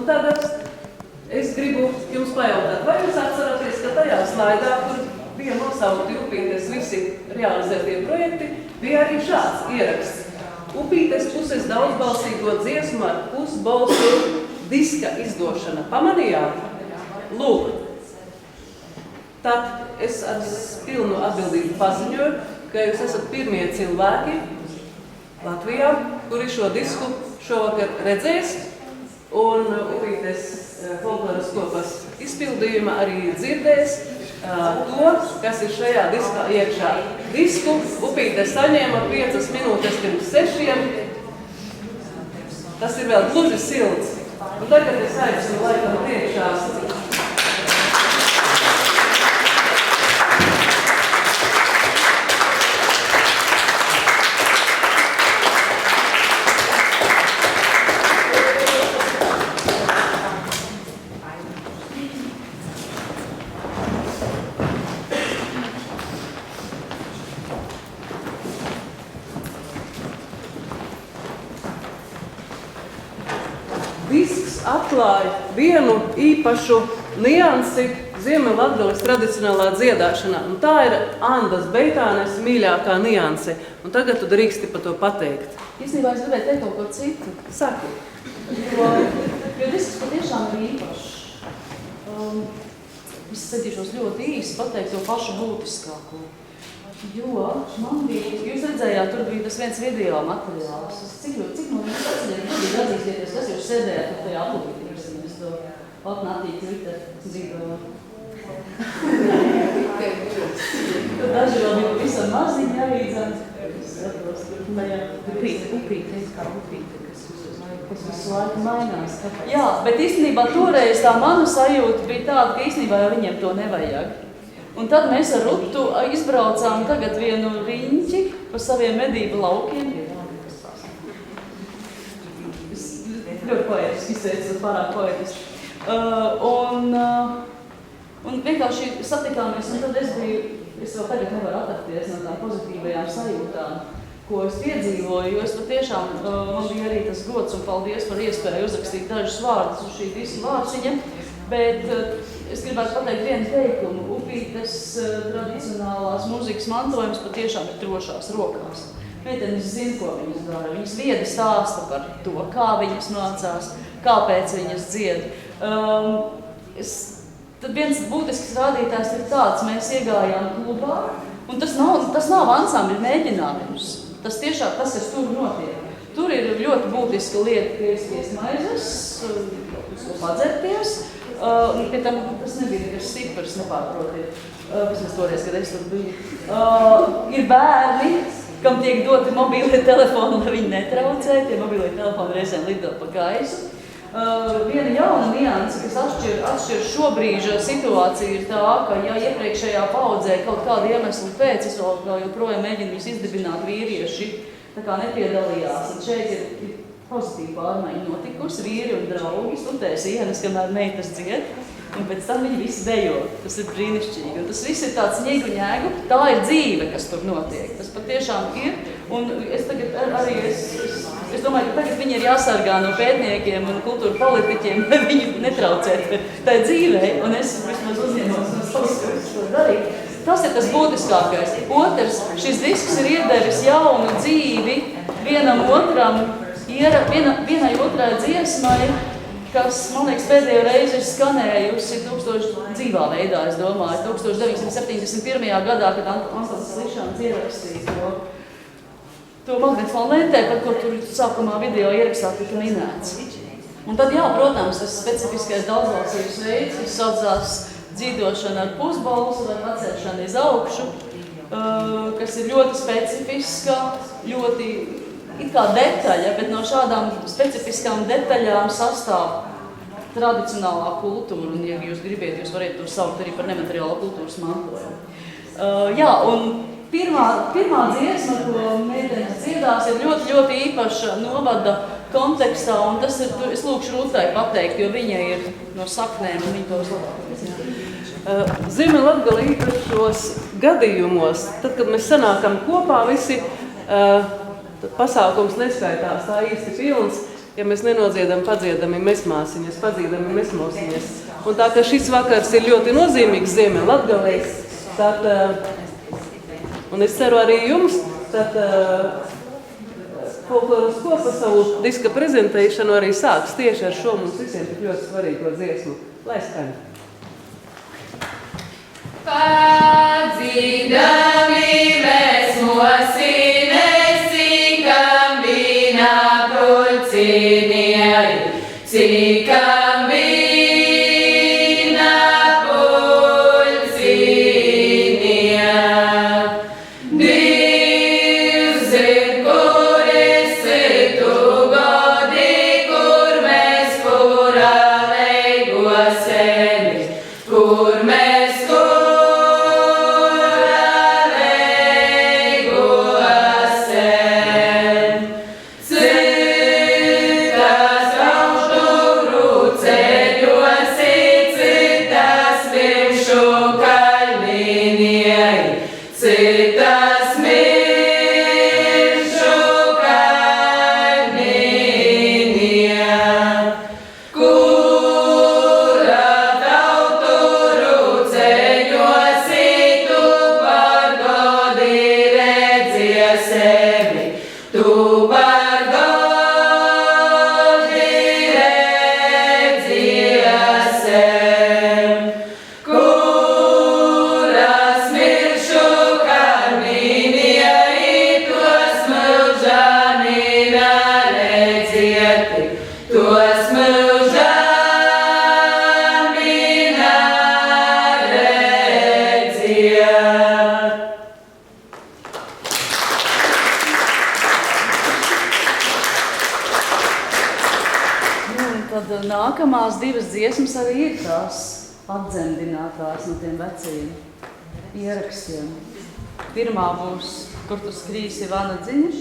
Un tagad es gribu jums pajautāt, vai jūs atceraties, ka tajā slaidā, kur bija nosaukti Upītes visi realizētie projekti, bija arī šāds ieraksts. Upītes puses daudzbalsīgo dziesmu ar pusbalsu diska izdošana. Pamanījāt? Lūk. Tad es ar pilnu atbildību paziņoju, ka jūs esat pirmie cilvēki Latvijā, kuri šo disku šovakar redzēs, un Upītes folkloras kopas izpildījuma arī dzirdēs to, kas ir šajā diskā iekšā. Disku Upītes saņēma 5 minūtes pirms 6. Tas ir vēl gluži silts. Un tagad es aicinu laikam priekšā. Disks atklāja vienu īpašu niansi Ziemeļlatgales tradicionālā dziedāšanā. Un tā ir Andas Beitānes mīļākā nianse. Un tagad tu drīksti par to pateikt. Īstenībā es gribēju teikt kaut ko citu. Saki. Jo disks patiešām ir īpašs. Es centīšos ļoti īsi pateikt to pašu būtiskāko. Jo man bija, jūs redzējāt, tur bija tas viens video materiāls. Cik no jums atzīsties, kas jūs sēdējāt tajā aplūkī? Es to atnātīju Twitter dzīvo. Daži vēl bija visam maziņi arī dzēns. Upīte, kā upīte, kas visu laiku mainās. Jā, bet īstenībā toreiz tā mana sajūta bija tāda, ka īstenībā jau viņiem to nevajag. Un tad mēs ar Rutu izbraucām tagad vienu riņķi pa saviem medību laukiem. Es ļoti poetiski izteicu, pārāk poetiski. Un vienkārši satikāmies, un tad es vēl tagad nevaru atrakties no tām pozitīvajām sajūtām, ko es piedzīvoju, jo es patiešām, man bija arī tas gods un paldies par iespēju uzrakstīt dažus vārdus uz šī visu vārciņa, bet es gribētu pateikt vienu teikumu. Upītes tradicionālās mūzikas mantojums patiešām ir drošās rokās. Meitenes zina, ko viņas dara. Viņas viedi stāsta par to, kā viņas mācās, kāpēc viņas dzied. Tad viens būtisks rādītājs ir tāds, mēs iegājām klubā, un tas nav ansambļa mēģinājums. Tas tiešām tas, kas tur notiek. Tur ir ļoti būtiska lieta, ka iespies maizes, padzerties. Pie tam tas nebija nekas stiprs, nepārprotiet. Vismaz toreiz, kad es tur biju. Ir bērni, kam tiek doti mobīlie telefoni, lai viņi netraucē. Tie mobīlie telefoni reizēm lido pa gaisu. Viena jauna nianse, kas atšķir šobrīža situāciju, ir tā, ka ja iepriekšējā paudzē kaut kādu iemeslu pēc, es vēl joprojām mēģinu viņus izdibināt vīrieši, tā kā nepiedalījās. Un šeit ir pozitīva pārmaiņa notikusi, vīri un draugi studēs ienes, kamēr meitas dzied, un pēc tam viņi visi dejo. Tas ir brīnišķīgi. Un tas viss ir tāds ņēgu ņēgu. Tā ir dzīve, kas tur notiek. Tas patiešām ir. Un es tagad arī, es domāju, ka tagad viņi ir jāsargā no pētniekiem un kultūra politiķiem, lai viņi netraucētu tai dzīvei. Un es vismaz uzņemos no savas to darīt. Tas ir tas būtiskākais. Otrs, šis disks ir iedevis jaunu dzīvi vienam otram, vienai otrai dziesmai, kas, man liekas, pēdējo reizi ir skanējusi dzīvā veidā, es domāju, 1971. gadā, kad Antons Slišans ierakstīja to magnetofonu lentē, par ko tur sākumā video ierakstā tika minēts. Un tad, jā, protams, tas specifiskais daudzbalsības veids, kas saucās dzīdošana ar pusbalsu vai pacelšana iz augšu, kas ir ļoti specifiska, ļoti it kā detaļa, bet no šādām specifiskām detaļām sastāv tradicionālā kultūra, un, ja jūs gribiet, jūs varat to saukt arī par nemateriālo kultūras mantojumu. Jā, un pirmā dziesma, ko meitenes dziedās, ir ļoti īpaša novada kontekstā, un tas ir, es lūkšu Rutai pateikt, jo viņa ir no saknēm, un viņa to uzlabāk. Ziemeļlatgale īpašos gadījumos, tad, kad mēs sanākam kopā visi, tad pasākums neskaitās tā īsti pilns, ja mēs nenodziedam padziedami mesmāsiņas, padziedami mesmosiņas. Un tā, ka šis vakars ir ļoti nozīmīgs Ziemeļlatgalei, tad, un es ceru arī jums, tad folkloras kopa savu diska prezentēšanu arī sāks tieši ar šo mums visiem tik ļoti svarīgo dziesmu. Lai skaņa! Padzīdami mēs mosines, cikam vīna pulcinieri, cikam vīna pulcinieri. Dievs ir, kur esi tu godi, kur mēs kurā leigosēni, kur mēs nākamās divas dziesmas arī ir tās atdzemdinātās no tiem vecajiem ierakstiem. Pirmā būs, kur tu skrīsi Vana Dziņš.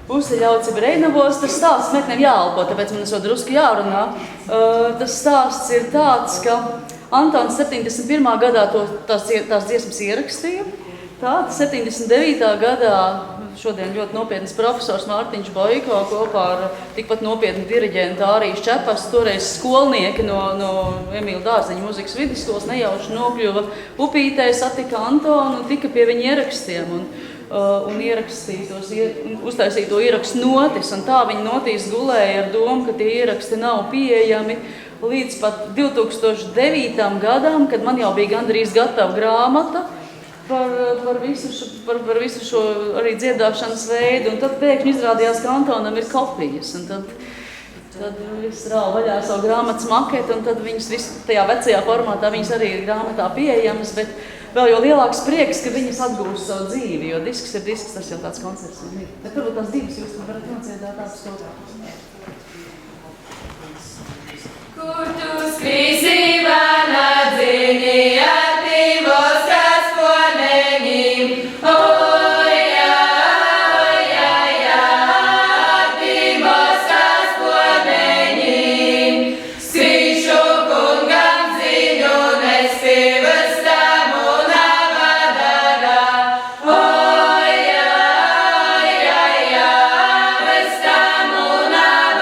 Pusi ļauci Breinavos, tas stāsts metnēm jāalpo, tāpēc man esot drusku jārunā. Tas stāsts ir tāds, ka Antons 71. gadā tās dziesmas ierakstīja. Tātad 79. gadā šodien ļoti nopietnas profesors Mārtiņš Boiko kopā ar tikpat nopietnu diriģentu Āriju Šķepastu, toreiz skolnieki no Emīla Dārziņa muzikas vidusskolas nejauši nokļuva upītē, satika Antonu un tika pie viņa ierakstiem un uztaisīja to ierakstu notis. Un tā viņa notīs gulēja ar domu, ka tie ieraksti nav pieejami līdz pat 2009. gadam, kad man jau bija gandrīz gatava grāmata par visu šo arī dziedāšanas veidu, un tad pēkšņi izrādījās, ka Antonam ir kopijas, un tad viss rāva vaļā savu grāmatas maketu, un tad viņas visu tajā vecajā formātā viņas arī ir grāmatā pieejamas, bet vēl jau lielāks prieks, ka viņas atgūst savu dzīvi, jo disks ir disks, tas jau tāds koncerts un ir. Bet varbūt tās divas jūs varat nodziedāt tāds kaut kā. Kur tu skrīsi, Vana Dziņi, attīvos kas poneņim, oja, attīvos kas poneņim, skrīšu kungam ziņu, nespīvestam un avadarā, oja, vestam un avadarā.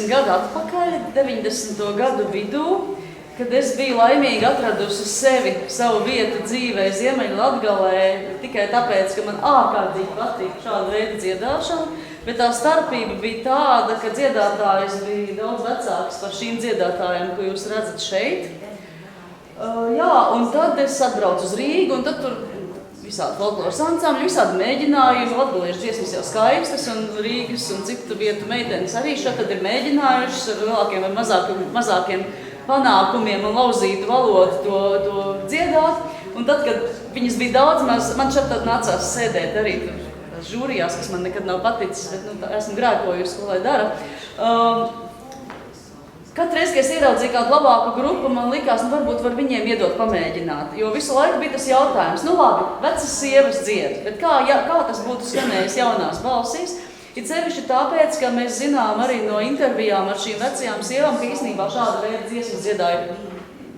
40 gadu atpakaļ, 90. gadu vidū, kad es biju laimīgi atradusi sevi, savu vietu dzīvē Ziemeļlatgalē, tikai tāpēc, ka man ārkārtīgi patīk šāda veida dziedāšana, bet tā starpība bija tāda, ka dziedātājs bija daudz vecāks par šīm dziedātājiem, ko jūs redzat šeit. Jā, un tad es atbraucu uz Rīgu, un tad tur visādi folkloras ansambļi, visādi mēģinājumi, latgaliešu dziesmas jau skaistas, un Rīgas un citu vietu meitenes arī šeit ir mēģinājušas ar lielākiem vai mazākiem panākumiem un lauzītu valodu to dziedāt. Un tad, kad viņas bija daudz, man šeit tad nācās sēdēt arī tās žūrijās, kas man nekad nav paticis, bet esmu grēkojusi, ko lai dara. Katru reizi, kad es ieraudzīju kādu labāku grupu, man likās, varbūt var viņiem iedot pamēģināt. Jo visu laiku bija tas jautājums, labi, vecas sievas dzied, bet kā tas būtu skanējis jaunās balsīs? It sevišķi tāpēc, ka mēs zinām arī no intervijām ar šīm vecajām sievām, ka īstenībā šāda veida dziesmas dziedāja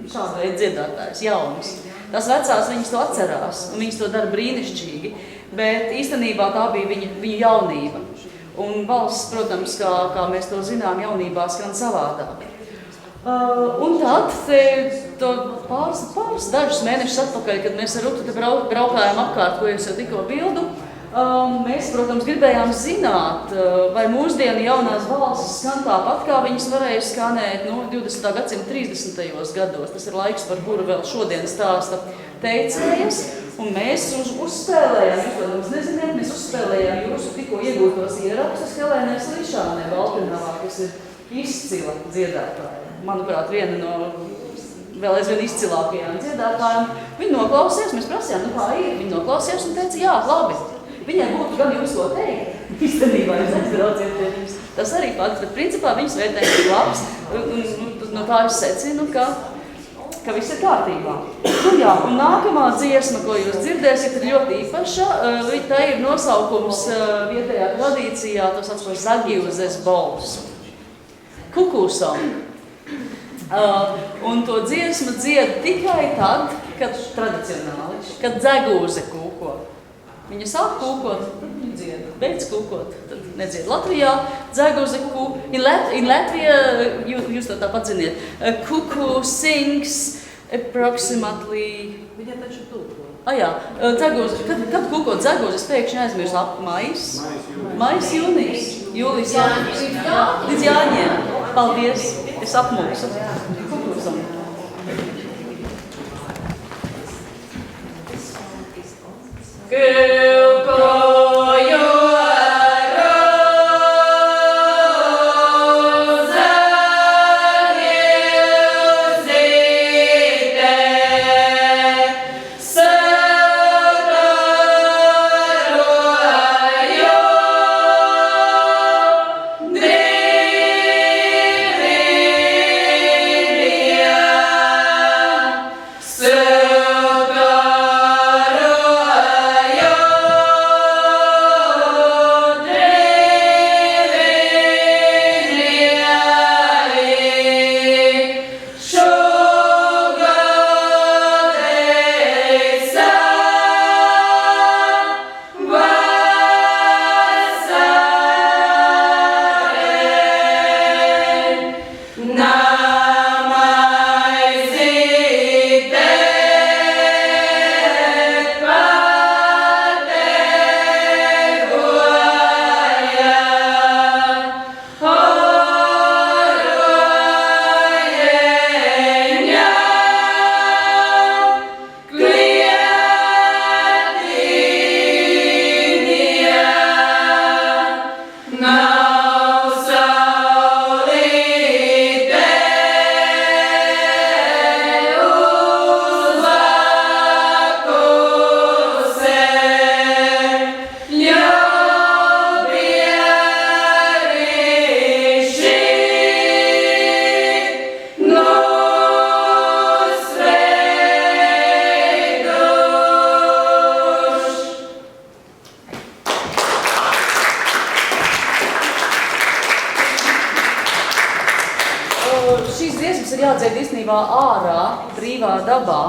šāda veida dziedātājs, jaunas. Tās vecās viņas to atcerās, un viņas to dara brīnišķīgi, bet īstenībā tā bija viņu jaunība. Un balss, protams, kā mēs to zinām, jaunībā skan savādāk. Un tad, pāris dažus mēnešus atpakaļ, kad mēs ar Rutu te braukājām apkārt, ko es jau tikko bildu, mēs, protams, gribējām zināt, vai mūsdienu jaunās balsis skan tāpat, kā viņas varēja skanēt 20. gadsimta 30. gados. Tas ir laiks, par kuru vēl šodien stāsta teicējas. Un mēs uzspēlējām, jūs, protams, neziniet, mēs uzspēlējām jūsu tikko iegūtos ierakstus Helēnai Slīšanai Valkenavā, kas ir izcila dziedātāja. Manuprāt, viena no vēl aizvien izcilākajām dziedātājām. Viņa noklausījās, mēs prasījām, kā ir. Viņa noklausījās un teica, jā, labi. Viņai būtu gan jūs ko teikt. Īstenībā jūs aizbrauciet pie viņas. Tas arī fakts, bet principā viņas vērtējums ir labs. No tā es secinu, ka viss ir kārtībā. Un nākamā dziesma, ko jūs dzirdēsiet, ir ļoti īpaša. Tā ir nosaukums vietējā tradīcijā, to sauc par Zagilzes balsu. Kukūsong. Un to dziesmu dzied tikai tad, kad tradicionāli, kad dzegūze kūko. Viņa sāk kūkot, tad viņa dzied. Beidz kūkot, tad nedzied. Latvijā dzegūze kūko. In Latvija, jūs to tāpat ziniet, kuku sings approximately... Viņa taču tūko. Jā, dzegūze. Kad kūkot dzegūze, es pēkšņi aizmirsu Maijs, jūnijas, jūlijas, līdz Jāņiem. Paldies, es apmulsu. Kukūsam. Šīs dziesmas ir jādzied īstenībā ārā, brīvā dabā.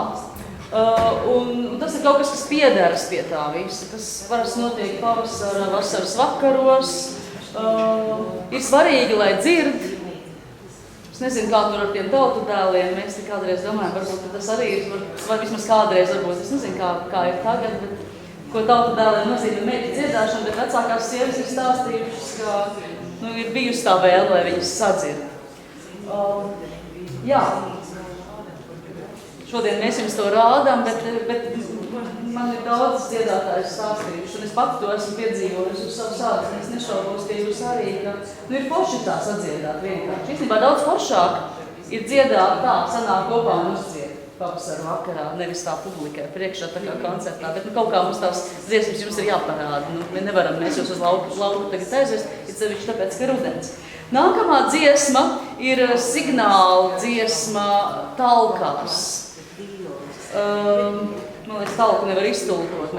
Un tas ir kaut kas, kas piederas pie tā visa. Tas parasti notiek vasaras vakaros. Ir svarīgi, lai dzird, Es nezinu, kā tur ar tiem tautu dēliem. Mēs kādreiz domājam, varbūt tas arī ir, vai vismaz kādreiz, varbūt es nezinu, kā ir tagad, bet ko tautu dēliem nozīmē meita dziedāšana, bet vecākās sievas ir stāstījušas, ka ir bijusi tā vēle, lai viņas sadzird. Jā, šodien mēs jums to rādām, bet man ir daudz dziedātājs stāstījuši, un es pati to esmu piedzīvojusi uz savu sādas, un es nešaubos, ka jūs arī, ka ir forši tā sadziedāt vienkārši. Īstenībā daudz foršāk ir dziedāt tā, sanāk kopā un uzdzied pavasara vakarā, nevis tā publikai priekšā, tā kā koncertā, bet kaut kā mums tās dziesmas jums ir jāparāda. Nevaram mēs jūs uz lauku tagad aizvest, ir sevišķi tāpēc, ka rudens. Nākamā dziesma ir signāla dziesma talkās. Man liekas, talku nevar iztulkot.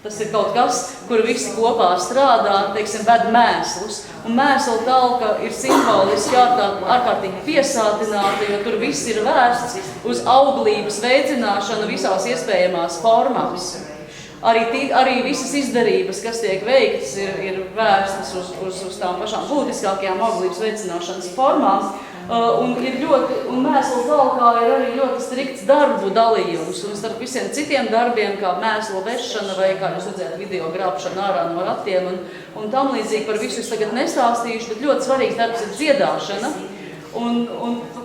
Tas ir kaut kas, kur visi kopā strādā, teiksim, ved mēslus. Un mēslu talka ir simboliski ārkārtīgi piesātināta, jo tur viss ir vērsts uz auglības veicināšanu visās iespējamās formās. Arī visas izdarības, kas tiek veiktas, ir vērstas uz tām pašām būtiskākajām auglības veicināšanas formām. Un mēslu talkā ir arī ļoti strikts darbu dalījums. Un starp visiem citiem darbiem, kā mēslu vešana vai, kā jūs redzējāt, video grābšana ārā no ratiem un tam līdzīgi, par visu es tagad nestāstīšu, bet ļoti svarīgs darbs ir dziedāšana. Un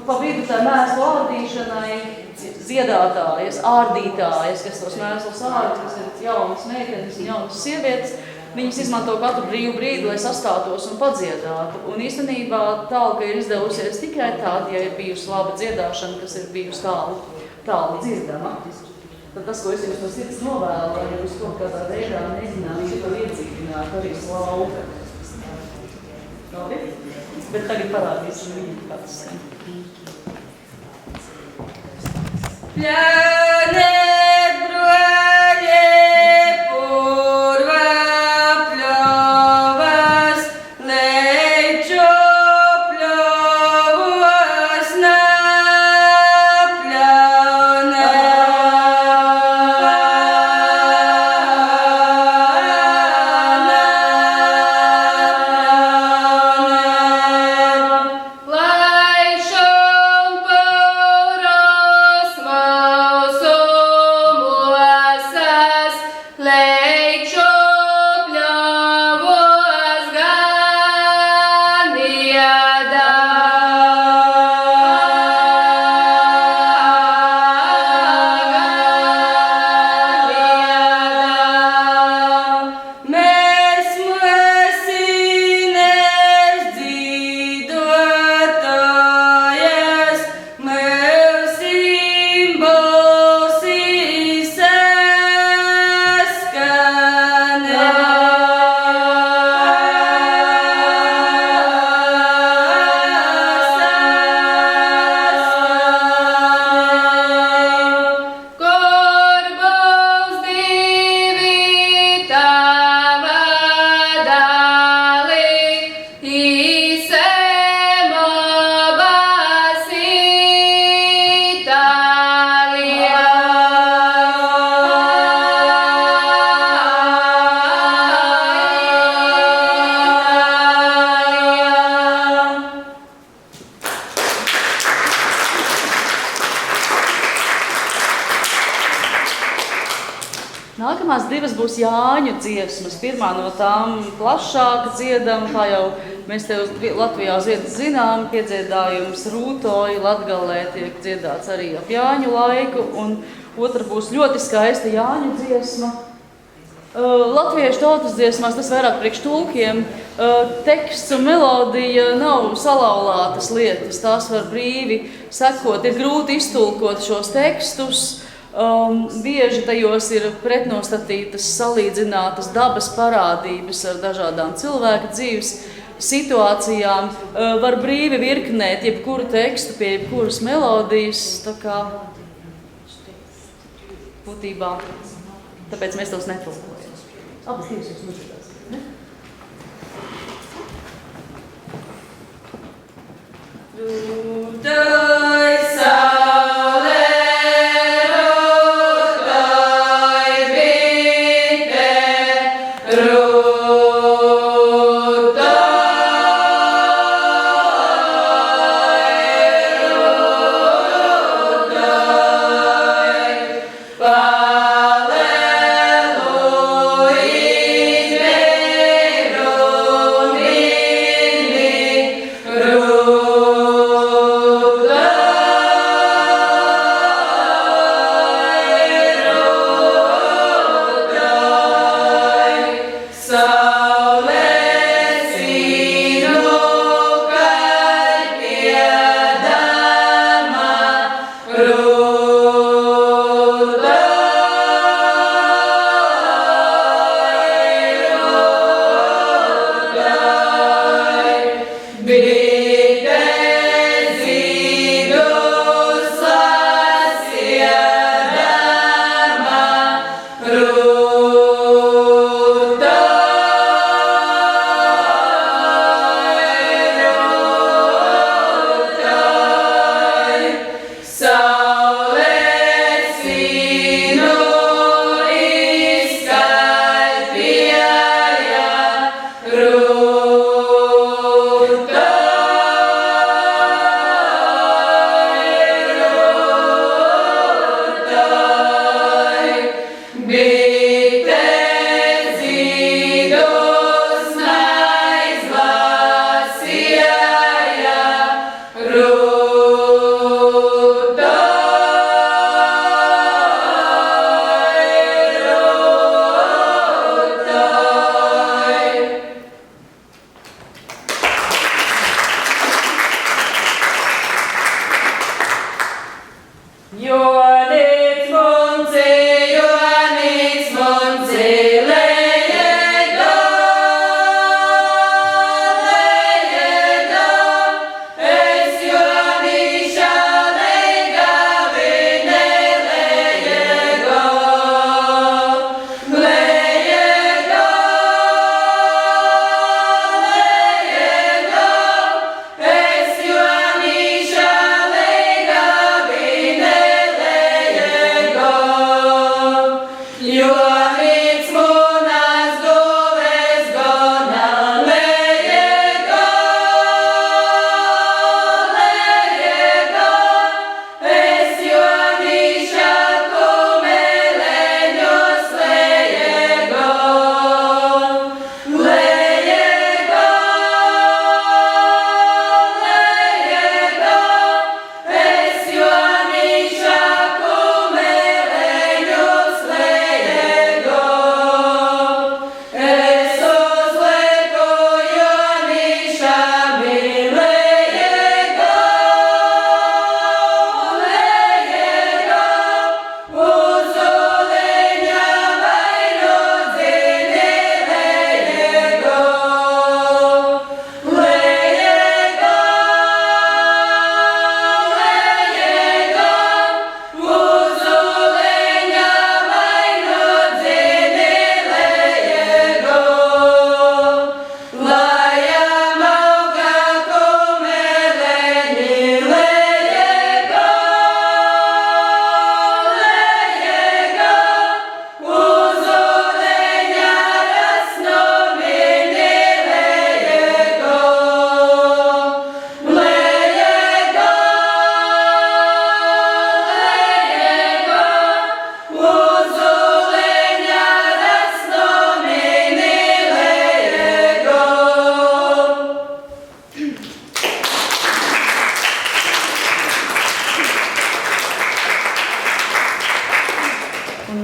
pa vidu tā mēslu ārdīšanai dziedātājas, ārdītājas, kas tos mēslus ārd, kas ir jaunas meitenes un jaunas sievietes, viņas izmanto katru brīvu brīdi, lai sastātos un padziedātu. Un īstenībā talka ir izdevusies tikai tāda, ja ir bijusi laba dziedāšana, kas ir bijusi tālu dzirdama. Tad tas, ko es jums no sirds novēlu, lai jūs kaut kādā veidā mēģināt to iedzīvināt arī slauka. Labi? Bet tagad parādīsim viņu pats. Nākamās divas būs Jāņu dziesmas. Pirmā no tām plašāka dziedama, kā jau mēs te Latvijā uz vietas zinām, piedziedājums Rūtoji Latgalē tiek dziedāts arī ap Jāņu laiku, un otra būs ļoti skaista Jāņu dziesma. Latviešu tautas dziesmās tas vairāk priekš tulkiem. Teksts un melodija nav salauztas lietas, tās var brīvi sekot. Ir grūti iztulkot šos tekstus. Bieži tajos ir pretnostatītas, salīdzinātas dabas parādības ar dažādām cilvēka dzīves situācijām. Var brīvi virknēt jebkuru tekstu pie jebkuras melodijas, tā kā būtībā, tāpēc mēs tos netulkojam. Abas divas jūs nodzirdāsiet, ne? Rūtoji saulē, rūtoji bite, rūtoji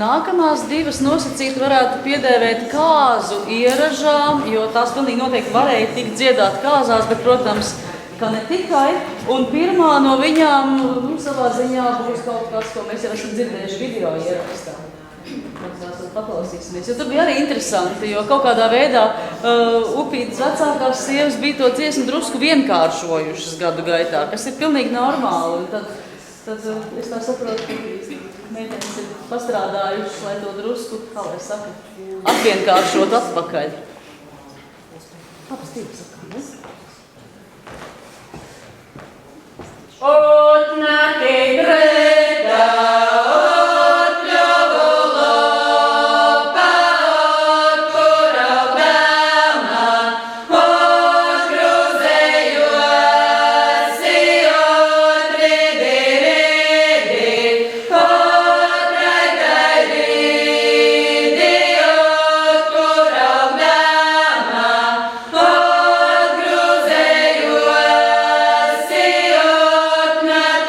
Nākamās divas nosacīt varētu piedēvēt kāzu ieražām, jo tās pilnīgi noteikti varēja tikt dziedāt kāzās, bet, protams, ka ne tikai. Un pirmā no viņām savā ziņā būs kaut kas, ko mēs jau esam dzirdējuši video ierakstā. Paklausīsimies, jo tur bija arī interesanti, jo kaut kādā veidā Upītes vecākās sievas bija to dziesmu drusku vienkāršojušas gadu gaitā, kas ir pilnīgi normāli. Un tad es tā saprotu, ka meitenes ir pastrādājušas, lai to drusku, kā lai saka, atvienkāršot atpakaļ. Labas divas sakām, ne? Otnāti grētā, Not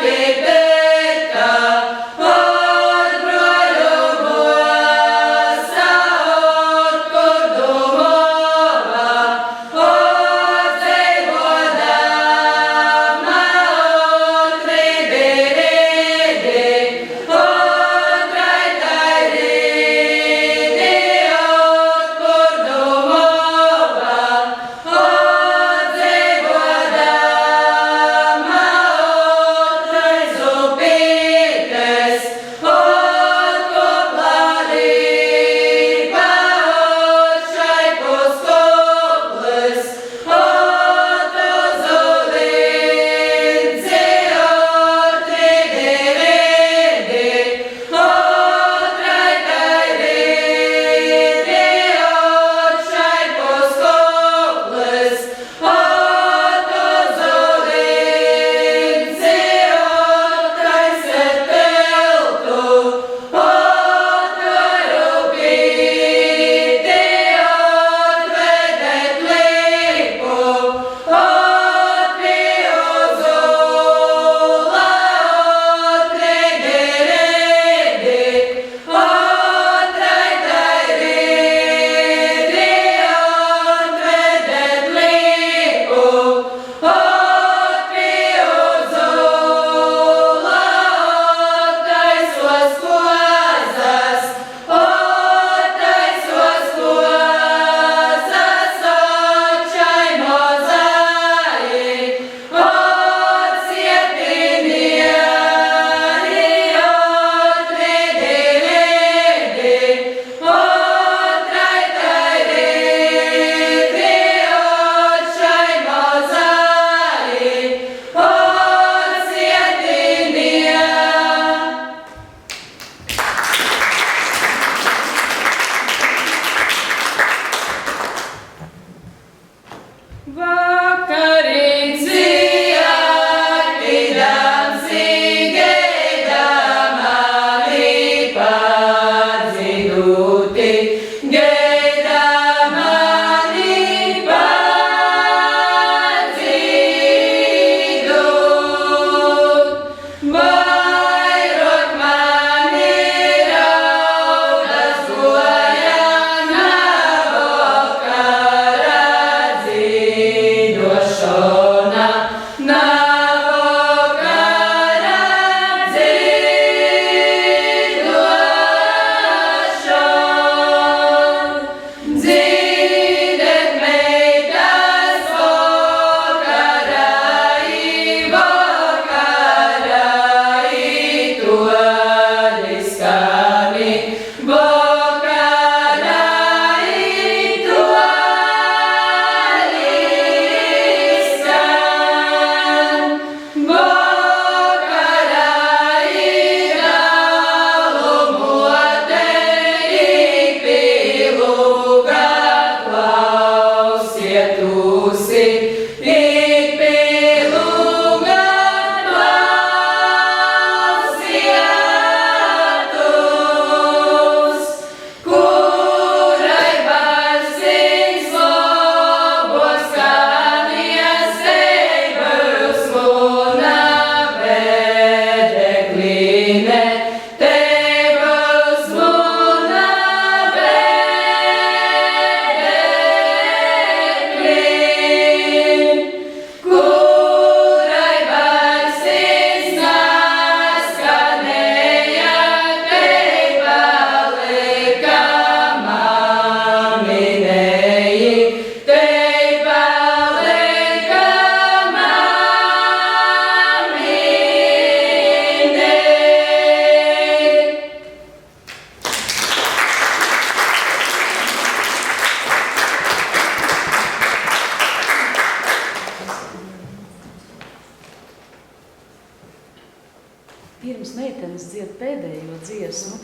pirms meitenes dzied pēdējo dziesmu,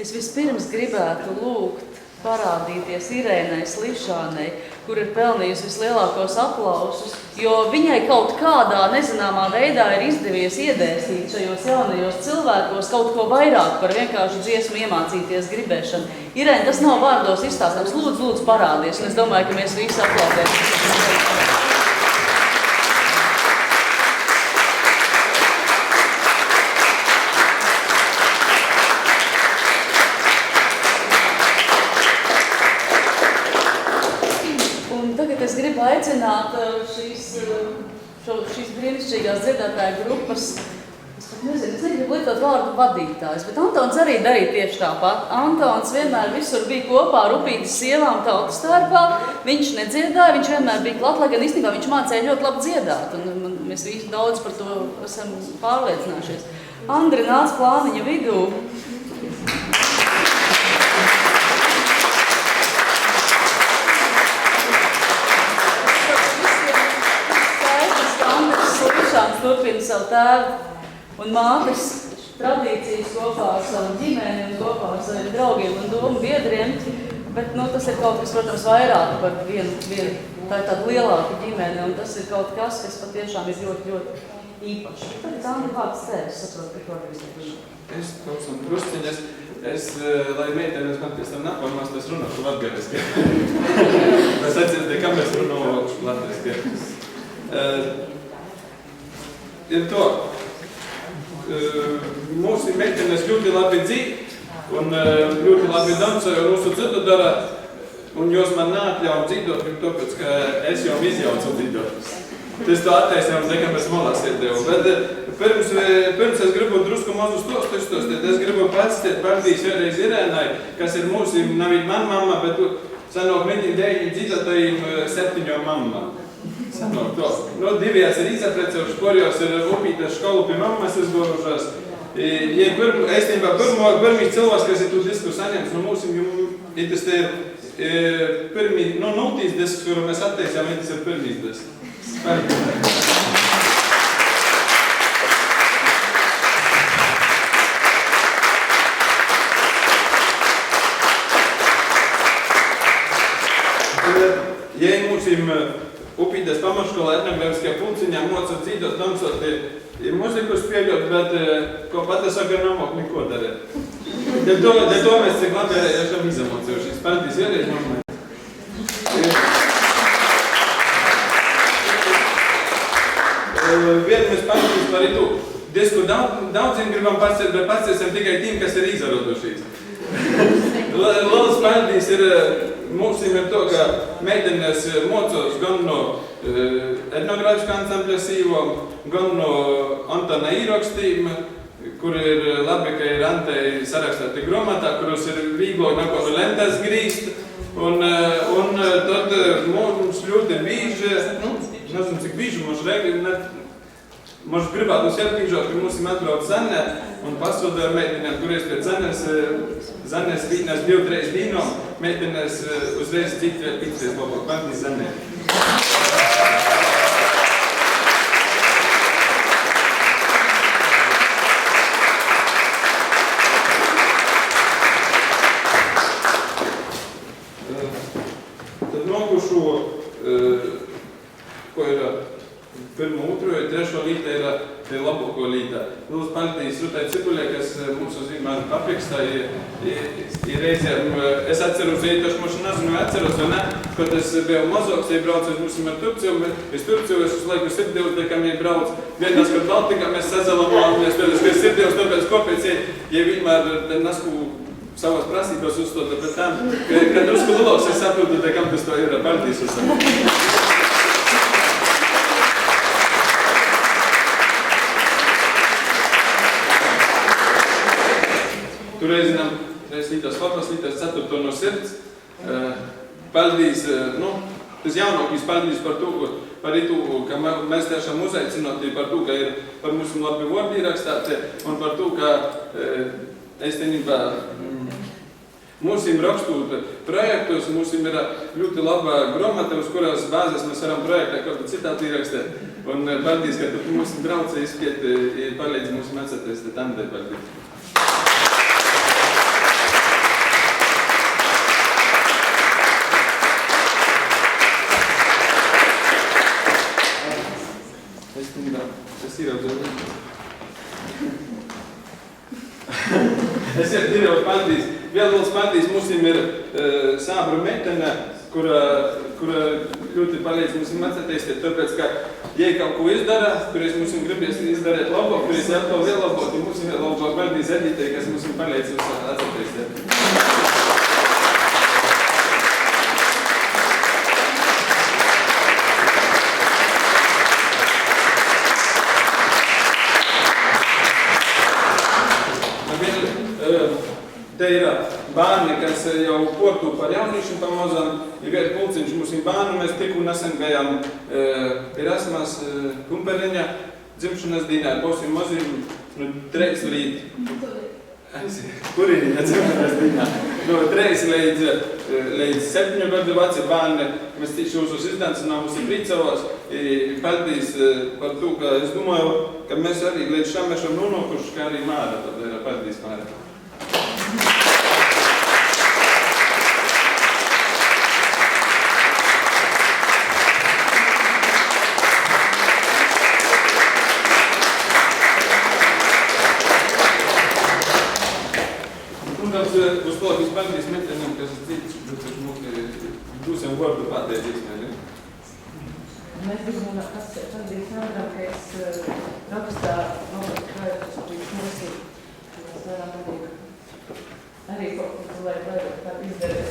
es vispirms gribētu lūgt parādīties Irēnai Slišanai, kur ir pelnījusi vislielākos aplausus, jo viņai kaut kādā nezināmā veidā ir izdevies iedēstīt šajos jaunajos cilvēkos kaut ko vairāk par vienkārši dziesmu iemācīties gribēšanu. Irēna, tas nav vārdos izstāstāms. Lūdzu, parādies, un es domāju, ka mēs visi aplaudēsim. Es gribu aicināt šīs brīnišķīgās dziedātāju grupas, es negribu lietot vārdu vadītājs, bet Antons arī darīja tieši tāpat. Antons vienmēr visur bija kopā ar Upītes sievām tautas starpā, viņš nedziedāja, viņš vienmēr bija klāt, lai gan īstenībā viņš mācīja ļoti labi dziedāt, un mēs visi daudz par to esam pārliecinājušies. Andri nāc plāniņa vidū. Turpina savu tēvu un mātes tradīcijas kopā ar savu ģimeni un kopā ar saviem draugiem un domu biedriem, bet tas ir kaut kas, protams, vairāk par vienu. Tā ir tāda lielāka ģimene, un tas ir kaut kas, kas patiešām ir ļoti, ļoti īpaši. Tagad Andri vārds tevis, saprotu, ka organizējuši. Es kaut kāds drusciņas, lai meitenes man pēc tam nākamās, tas runāšu latgaliski. Mēs atcerēties, kā mēs runāšu latgaliski. Ir to, mūsu meitenes ļoti labi dzīv un ļoti labi dancoja un mūsu dzidu dara, un jūs man neatļauj dzīdot, tāpēc, ka es jau izjaucu dzīdot. Tas to attaisnām, ka mēs molā sēdēju. Bet pirms es gribu drusku mazu stostu izstostīt, es gribu patstīt pārdīs vēlreiz Irēnai, kas ir mūsu, nav man mamma, bet sanāk viņi 9 dzīdotājiem 7 mamma. Sanāk to. Divijās ir izaprecējuši, kurjos ir Upītes školu pie mammas izgorušās. Īstenībā pirmīs cilvēks, kas ir tu disku saņems no mūsim, ir tas te pirmī, nultīs disks, kuru mēs attaisām, tas ir pirmīs disks. Ja mūsim Upītes pamatškolā etnografiskajā pulciņā moca dzīdot, dansot, ir muziku spēļot, bet ko pat es saka, nemok neko darēt. Dēļ to mēs cik labi esam izamocējušies. Paldies vēlreiz mammai. Vien mēs paldies par itu. Disku daudziem gribam pacēt, bet pacēsim tikai tiem, kas ir izradušies. Lielas paldies ir mūsim ir to, ka meitenes mocos gan no etnografiskā ansambļa sīvom, gan no Antona īrakstīm, kur ir labi, ka ir Antei sarakstāti grāmatā, kuros ir vīglo nako lentas grīst. Un tad mums ļoti bīži, nezinu, cik bīži mums Mums gribētu sērpīžot, ka mums ir atbrauc Zanne un pasūda ar meitenēm, kuries pie Zannes vītnēs 2-3 dīnom, meitenēs uzreiz citviet piksties labāk. Paldies Zanne. Tad nokušu, ko ir pirmo, otro, trešo līta ir labāko līta. Lūdzu, paldies Rutai Cipulē, kas mūsu zīmēr papikstā. Reizēm es atceros, ja taču mums nezinu, atceros, vai ne, kad es biju mazāks, ja braucu uz mūsim ar Turciju, es Turciju, es uz laiku sirdevus, tā kā mēs brauc. Vienās, kad Baltikā mēs sazalamāmies, vēl es sirdevus, tāpēc kopēc, ja vienmēr nesku savas prasības uzstot, bet tam, kad drusku lielāks, es saprotu, kam tas to ir. Paldies uz Tur reizinām, lītās labas, lītās 4. no sirds. Paldies, tas jaunākais paldies par to, ka mēs tiešām uzaicinoti par to, ka ir par mūsu labi vārdi rakstāti un par to, ka eistenībā mūsim rakstot projektos, mūsim ir ļoti laba grāmata, uz kurās bāzes mēs varam projektā kādu citātu ierakstēt. Un paldies, ka tu mūsu brauc izskiet, palīdz mums mācēties te tandē, paldies. Es ieraudzēju. Es ieraudzēju paldies. Vēl paldies mums ir sābra metene, kura ļoti palīdz mums mācēties, tāpēc, ka, ja kaut ko izdara, kurīs mums gribēs izdarīt labāk, kurīs atkal vēl labāk, un mums ir labāk paldies editē, kas mums palīdz atcerēties. Te ir bērni, kas jau portu par jauniešiem pamazām. Ir vieta pulciņš mums ir bērni. Mēs tikko nesen bijām Erasmas Kumperiņa dzimšanas dienā ar posiem maziem 3 Kuriņa dzimšanas dienā. No 3 līdz 7 gadu veci bērni. Mēs šos izdancinām, mums ir priecavās. Paldies par to, ka es domāju, ka mēs arī līdz šam esam nonākuši, kā arī Māra. Paldies, Māra. Uz to, kas paldies meteniem, kas cits, būsim vārdu pateicis, ne? Mēs gribam, kas paldies Andram, ka es rakstā nobūt projektus, kurš mūsī, kas varam arī kaut ko, lai tā izdarīt.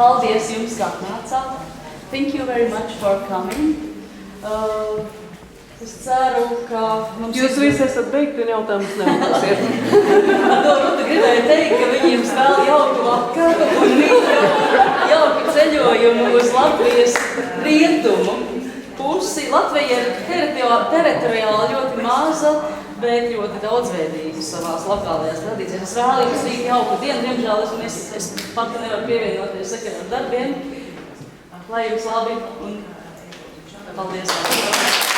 Paldies jums, ka atnācāt. Thank you very much for coming. Es ceru, ka mums Jūs visi esat beigti un jautājums nebūsiet. Ar to Ruta gribēja teikt, ka viņiem vēl jauku vakaru un jauku ceļojumu uz Latvijas rietumu pusi. Latvija ir teritoriāli ļoti maza, bet ļoti daudzveidīga savās lokālajās tradīcijās. Es vēlu jums rīt jauku dienu, diemžēl es pati nevaru pievienoties sekundāru darbiem. Lai jums labi un paldies!